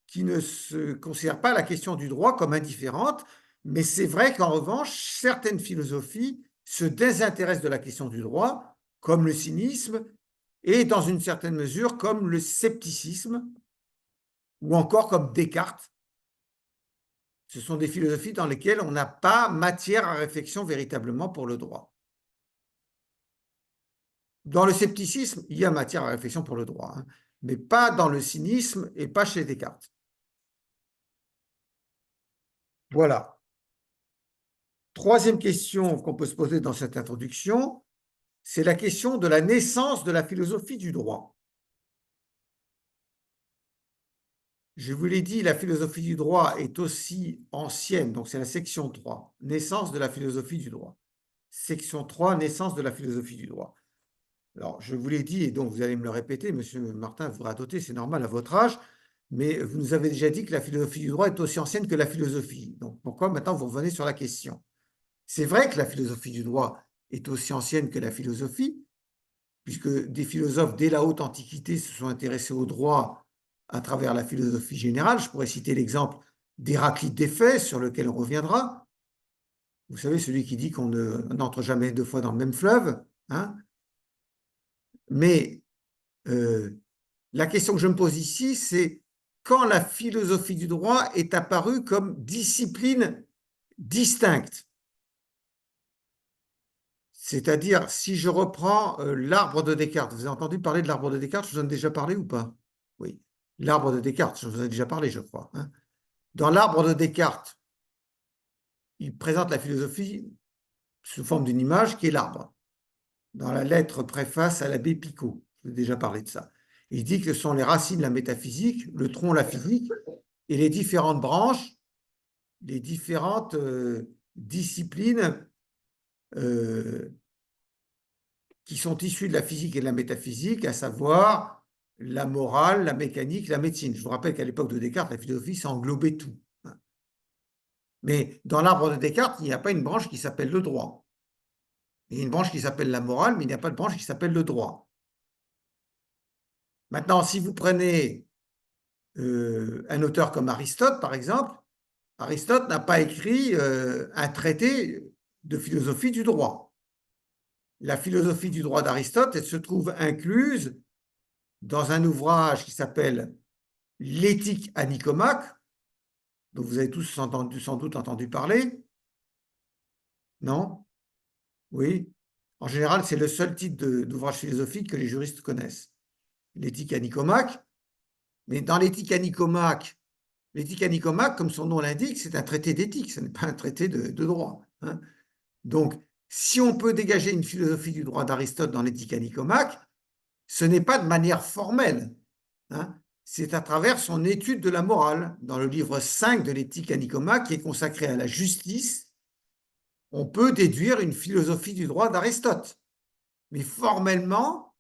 qui ne se considèrent pas la question du droit comme indifférente, mais c'est vrai qu'en revanche, certaines philosophies se désintéressent de la question du droit, comme le cynisme, et dans une certaine mesure comme le scepticisme, ou encore comme Descartes. Ce sont des philosophies dans lesquelles on n'a pas matière à réflexion véritablement pour le droit. Dans le scepticisme, il y a matière à réflexion pour le droit, hein, mais pas dans le cynisme et pas chez Descartes. Voilà. Troisième question qu'on peut se poser dans cette introduction, c'est la question de la naissance de la philosophie du droit. Je vous l'ai dit, la philosophie du droit est aussi ancienne, donc c'est la section 3, naissance de la philosophie du droit. Section 3, naissance de la philosophie du droit. Alors, je vous l'ai dit, et donc vous allez me le répéter, monsieur Martin, vous ratotez, c'est normal à votre âge, mais vous nous avez déjà dit que la philosophie du droit est aussi ancienne que la philosophie. Donc, pourquoi maintenant vous revenez sur la question? C'est vrai que la philosophie du droit est aussi ancienne que la philosophie, puisque des philosophes dès la haute antiquité se sont intéressés au droit à travers la philosophie générale. Je pourrais citer l'exemple d'Héraclite d'Éphèse, sur lequel on reviendra. Vous savez, celui qui dit qu'on n'entre jamais deux fois dans le même fleuve. Hein. Mais la question que je me pose ici, c'est quand la philosophie du droit est apparue comme discipline distincte. C'est-à-dire, si je reprends l'arbre de Descartes, vous avez entendu parler de l'arbre de Descartes, je vous en ai déjà parlé ou pas? Oui, l'arbre de Descartes, je vous en ai déjà parlé, je crois. Hein. Dans l'arbre de Descartes, il présente la philosophie sous forme d'une image qui est l'arbre. Dans la lettre préface à l'abbé Picot, je vous ai déjà parlé de ça. Il dit que ce sont les racines de la métaphysique, le tronc la physique, et les différentes branches, les différentes disciplines qui sont issues de la physique et de la métaphysique, à savoir la morale, la mécanique, la médecine. Je vous rappelle qu'à l'époque de Descartes, la philosophie, ça englobait tout. Mais dans l'arbre de Descartes, il n'y a pas une branche qui s'appelle le droit. Il y a une branche qui s'appelle la morale, mais il n'y a pas de branche qui s'appelle le droit. Maintenant, si vous prenez un auteur comme Aristote, par exemple, Aristote n'a pas écrit un traité de philosophie du droit. La philosophie du droit d'Aristote, elle se trouve incluse dans un ouvrage qui s'appelle L'éthique à Nicomaque, dont vous avez tous sans doute entendu parler. Non? Oui. En général, c'est le seul type d'ouvrage philosophique que les juristes connaissent. L'éthique à Nicomaque. Mais dans l'éthique à Nicomaque, comme son nom l'indique, c'est un traité d'éthique, ce n'est pas un traité de droit. Hein. Donc, si on peut dégager une philosophie du droit d'Aristote dans l'éthique à Nicomaque, ce n'est pas de manière formelle. Hein. C'est à travers son étude de la morale, dans le livre 5 de l'éthique à Nicomaque, qui est consacré à la justice, on peut déduire une philosophie du droit d'Aristote. Mais formellement,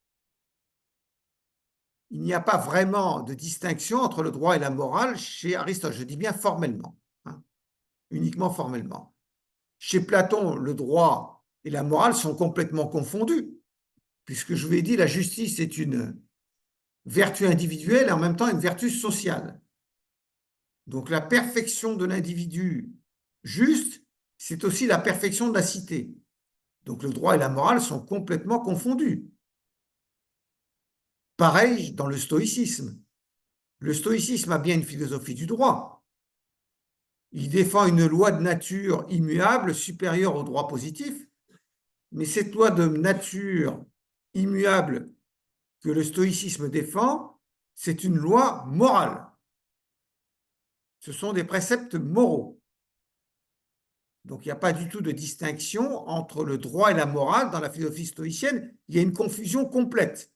il n'y a pas vraiment de distinction entre le droit et la morale chez Aristote. Je dis bien formellement, hein, uniquement formellement. Chez Platon, le droit et la morale sont complètement confondus, puisque je vous ai dit, la justice est une vertu individuelle et en même temps une vertu sociale. Donc la perfection de l'individu juste, c'est aussi la perfection de la cité. Donc le droit et la morale sont complètement confondus. Pareil dans le stoïcisme. Le stoïcisme a bien une philosophie du droit. Il défend une loi de nature immuable supérieure au droit positif, mais cette loi de nature immuable que le stoïcisme défend, c'est une loi morale. Ce sont des préceptes moraux. Donc il n'y a pas du tout de distinction entre le droit et la morale dans la philosophie stoïcienne. Il y a une confusion complète.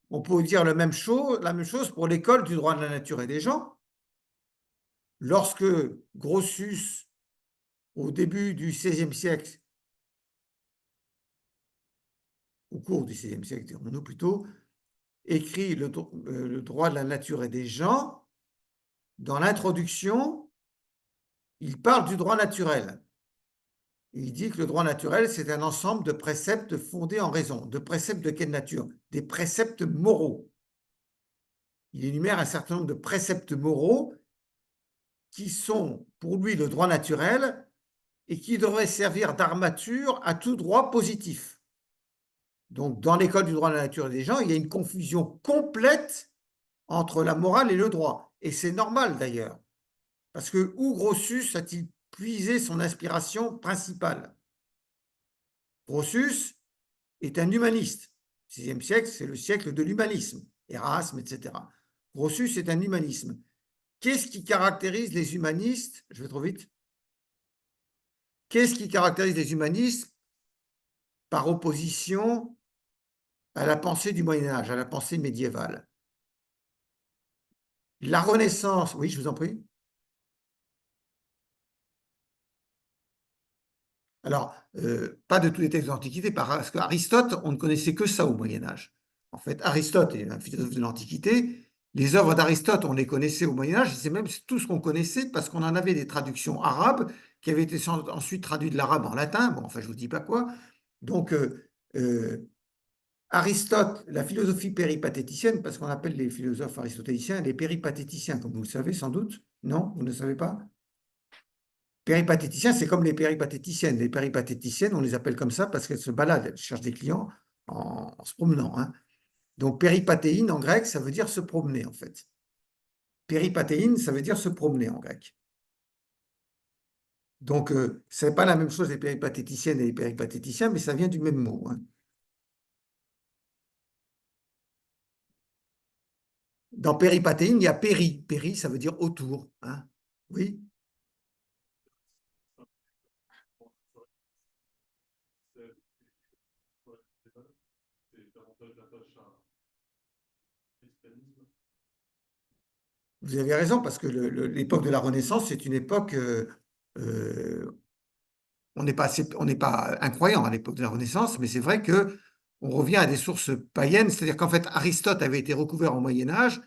On peut dire la même chose pour l'école du droit de la nature et des gens. Lorsque Grotius, au début du XVIe siècle, au cours du XVIe siècle, dirons-nous plutôt, écrit le droit de la nature et des gens, dans l'introduction, il parle du droit naturel. Il dit que le droit naturel, c'est un ensemble de préceptes fondés en raison. De préceptes de quelle nature? Des préceptes moraux. Il énumère un certain nombre de préceptes moraux qui sont pour lui le droit naturel et qui devraient servir d'armature à tout droit positif. Donc, dans l'école du droit de la nature des gens, il y a une confusion complète entre la morale et le droit. Et c'est normal d'ailleurs, parce que où Grotius a-t-il puisé son inspiration principale? Grotius est un humaniste. Le VIe siècle, c'est le siècle de l'humanisme, Erasme, etc. Grotius est un humanisme. Qu'est-ce qui caractérise les humanistes? Je vais trop vite. Qu'est-ce qui caractérise les humanistes par opposition à la pensée du Moyen Âge, à la pensée médiévale? La Renaissance, oui, je vous en prie. Alors, pas de tous les textes de l'Antiquité, parce qu'Aristote, on ne connaissait que ça au Moyen Âge. En fait, Aristote est un philosophe de l'Antiquité. Les œuvres d'Aristote, on les connaissait au Moyen Âge, c'est même tout ce qu'on connaissait parce qu'on en avait des traductions arabes qui avaient été ensuite traduites de l'arabe en latin. Bon, enfin, je ne vous dis pas quoi. Donc, Aristote, la philosophie péripatéticienne, parce qu'on appelle les philosophes aristotéliciens les péripatéticiens, comme vous le savez sans doute. Non, vous ne le savez pas? Péripatéticiens, c'est comme les péripatéticiennes. Les péripatéticiennes, on les appelle comme ça parce qu'elles se baladent, elles cherchent des clients en se promenant, hein. Donc, péripatéine en grec, ça veut dire se promener, en fait. Péripatéine, ça veut dire se promener en grec. Donc, ce n'est pas la même chose les péripatéticiennes et les péripatéticiens, mais ça vient du même mot, hein. Dans péripatéine, il y a péri. Péri, ça veut dire autour, hein. Oui. Vous avez raison, parce que l'époque de la Renaissance, c'est une époque, euh, on n'est pas incroyant à l'époque de la Renaissance, mais c'est vrai que on revient à des sources païennes, c'est-à-dire qu'en fait, Aristote avait été recouvert au Moyen Âge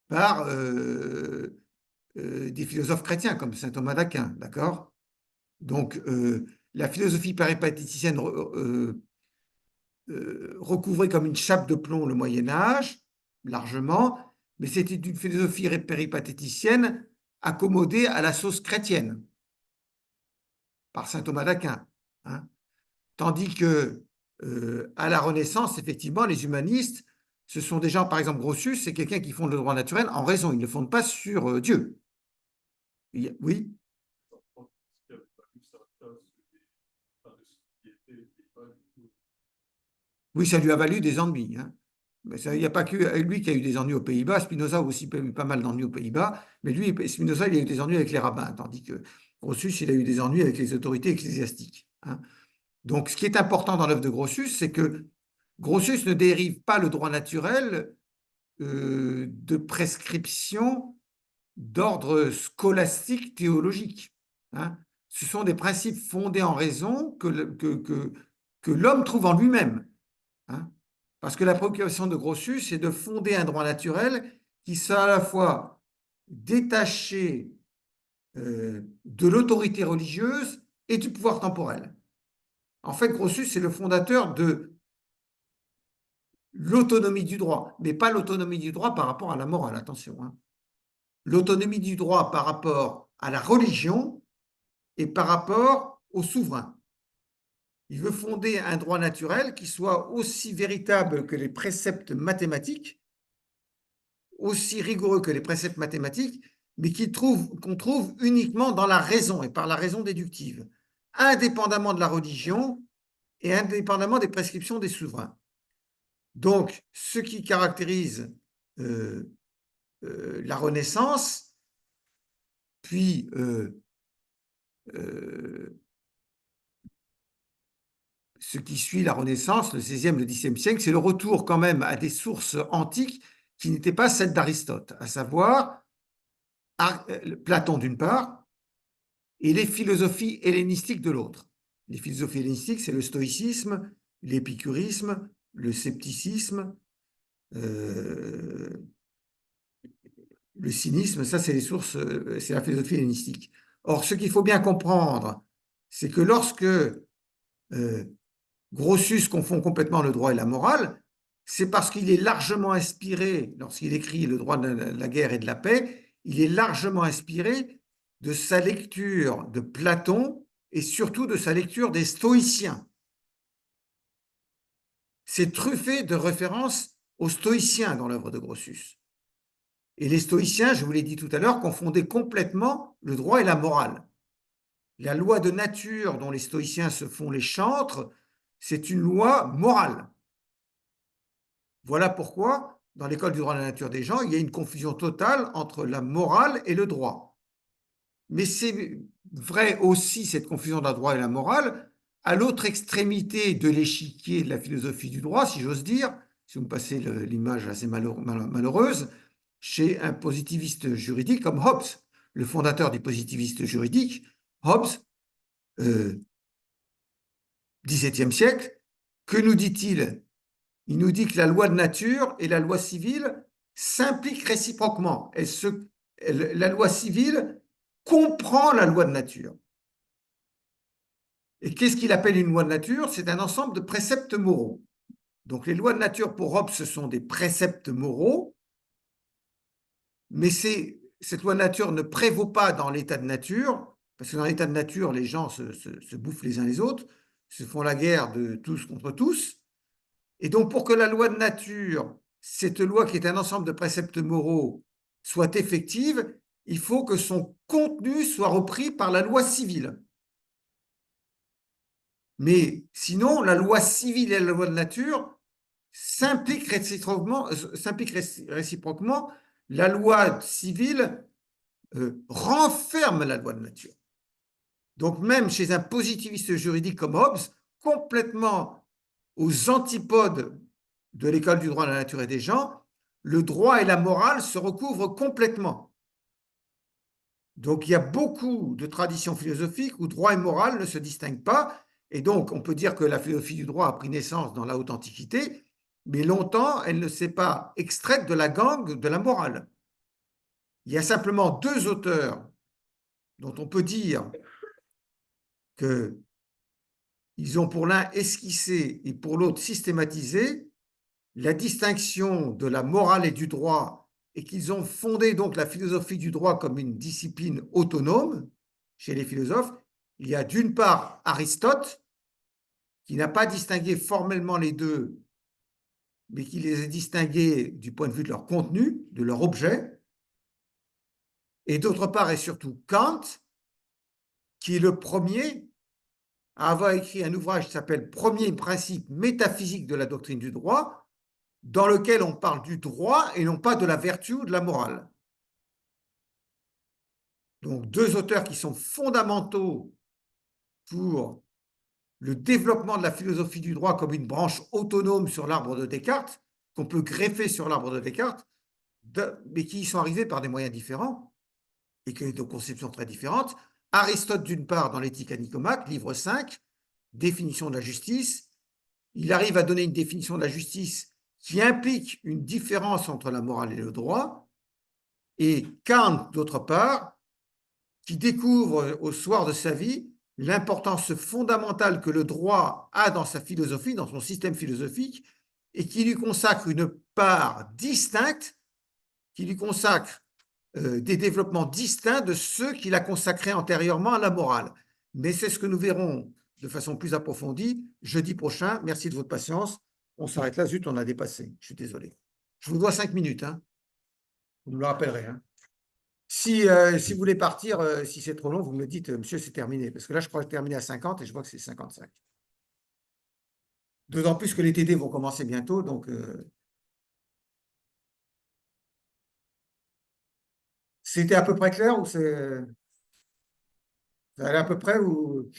par des philosophes chrétiens, comme saint Thomas d'Aquin, d'accord? Donc, la philosophie péripatéticienne recouvrait comme une chape de plomb le Moyen Âge, largement, mais c'était une philosophie péripatéticienne accommodée à la sauce chrétienne par saint Thomas d'Aquin, hein. Tandis que à la Renaissance, effectivement, les humanistes, ce sont des gens, par exemple, Grotius, c'est quelqu'un qui fonde le droit naturel en raison, ils ne le fondent pas sur Dieu. Oui, oui, ça lui a valu des ennuis, hein. Mais il n'y a pas que lui qui a eu des ennuis aux Pays-Bas. Spinoza a aussi eu pas mal d'ennuis aux Pays-Bas. Mais lui, Spinoza, il a eu des ennuis avec les rabbins, tandis que Grotius, il a eu des ennuis avec les autorités ecclésiastiques, hein. Donc, ce qui est important dans l'œuvre de Grotius, c'est que Grotius ne dérive pas le droit naturel de prescription d'ordre scolastique théologique, hein. ce sont des principes fondés en raison que l'homme trouve en lui-même. Hein. Parce que la préoccupation de Grotius, c'est de fonder un droit naturel qui soit à la fois détaché de l'autorité religieuse et du pouvoir temporel. En fait, Grotius, c'est le fondateur de l'autonomie du droit, mais pas l'autonomie du droit par rapport à la morale, attention. Hein. L'autonomie du droit par rapport à la religion et par rapport au souverain. Il veut fonder un droit naturel qui soit aussi véritable que les préceptes mathématiques, aussi rigoureux que les préceptes mathématiques, mais qu'on trouve uniquement dans la raison et par la raison déductive, indépendamment de la religion et indépendamment des prescriptions des souverains. Donc, ce qui caractérise la Renaissance, puis ce qui suit la Renaissance, le XVIe, le XVe siècle, c'est le retour quand même à des sources antiques qui n'étaient pas celles d'Aristote, à savoir Platon d'une part et les philosophies hellénistiques de l'autre. Les philosophies hellénistiques, c'est le stoïcisme, l'épicurisme, le scepticisme, le cynisme, ça c'est les sources, c'est la philosophie hellénistique. Or, ce qu'il faut bien comprendre, c'est que lorsque Grotius confond complètement le droit et la morale, c'est parce qu'il est largement inspiré, lorsqu'il écrit Le droit de la guerre et de la paix, il est largement inspiré de sa lecture de Platon et surtout de sa lecture des stoïciens. C'est truffé de références aux stoïciens dans l'œuvre de Grotius. Et les stoïciens, je vous l'ai dit tout à l'heure, confondaient complètement le droit et la morale. La loi de nature dont les stoïciens se font les chantres, c'est une loi morale. Voilà pourquoi, dans l'école du droit de la nature des gens, il y a une confusion totale entre la morale et le droit. Mais c'est vrai aussi, cette confusion entre le droit et la morale, à l'autre extrémité de l'échiquier de la philosophie du droit, si j'ose dire, si vous me passez l'image assez malheureuse, chez un positiviste juridique comme Hobbes, le fondateur du positivisme juridique. Hobbes, XVIIe siècle, que nous dit-il? Il nous dit que la loi de nature et la loi civile s'impliquent réciproquement. La loi civile comprend la loi de nature. Et qu'est-ce qu'il appelle une loi de nature? C'est un ensemble de préceptes moraux. Donc les lois de nature pour Hobbes, ce sont des préceptes moraux, mais cette loi de nature ne prévaut pas dans l'état de nature, parce que dans l'état de nature, les gens se bouffent les uns les autres, se font la guerre de tous contre tous. Et donc, pour que la loi de nature, cette loi qui est un ensemble de préceptes moraux, soit effective, il faut que son contenu soit repris par la loi civile. Mais sinon, la loi civile et la loi de nature s'impliquent réciproquement. La loi civile renferme la loi de nature. Donc, même chez un positiviste juridique comme Hobbes, complètement aux antipodes de l'école du droit de la nature et des gens, le droit et la morale se recouvrent complètement. Donc il y a beaucoup de traditions philosophiques où droit et morale ne se distinguent pas, et donc on peut dire que la philosophie du droit a pris naissance dans la haute antiquité, mais longtemps elle ne s'est pas extraite de la gangue de la morale. Il y a simplement deux auteurs dont on peut dire qu'ils ont pour l'un esquissé et pour l'autre systématisé la distinction de la morale et du droit, et qu'ils ont fondé donc la philosophie du droit comme une discipline autonome chez les philosophes. Il y a d'une part Aristote, qui n'a pas distingué formellement les deux, mais qui les a distingués du point de vue de leur contenu, de leur objet, et d'autre part et surtout Kant, qui est le premier à avoir écrit un ouvrage qui s'appelle Premier principe métaphysique de la doctrine du droit, dans lequel on parle du droit et non pas de la vertu ou de la morale. Donc deux auteurs qui sont fondamentaux pour le développement de la philosophie du droit comme une branche autonome sur l'arbre de Descartes, qu'on peut greffer sur l'arbre de Descartes, mais qui y sont arrivés par des moyens différents et qui ont des conceptions très différentes. Aristote, d'une part, dans l'Éthique à Nicomaque, livre 5, définition de la justice, il arrive à donner une définition de la justice qui implique une différence entre la morale et le droit, et Kant, d'autre part, qui découvre au soir de sa vie l'importance fondamentale que le droit a dans sa philosophie, dans son système philosophique, et qui lui consacre une part distincte, qui lui consacre des développements distincts de ceux qu'il a consacrés antérieurement à la morale. Mais c'est ce que nous verrons de façon plus approfondie jeudi prochain. Merci de votre patience. On s'arrête là. Zut, on a dépassé. Je suis désolé. Je vous dois 5 minutes. Hein. Vous me le rappellerez. Hein. Si vous voulez partir, si c'est trop long, vous me le dites, monsieur, c'est terminé. Parce que là, je crois terminer à 50 et je vois que c'est 55. D'autant plus que les TD vont commencer bientôt. Donc, c'était à peu près clair ou ça allait à peu près ou...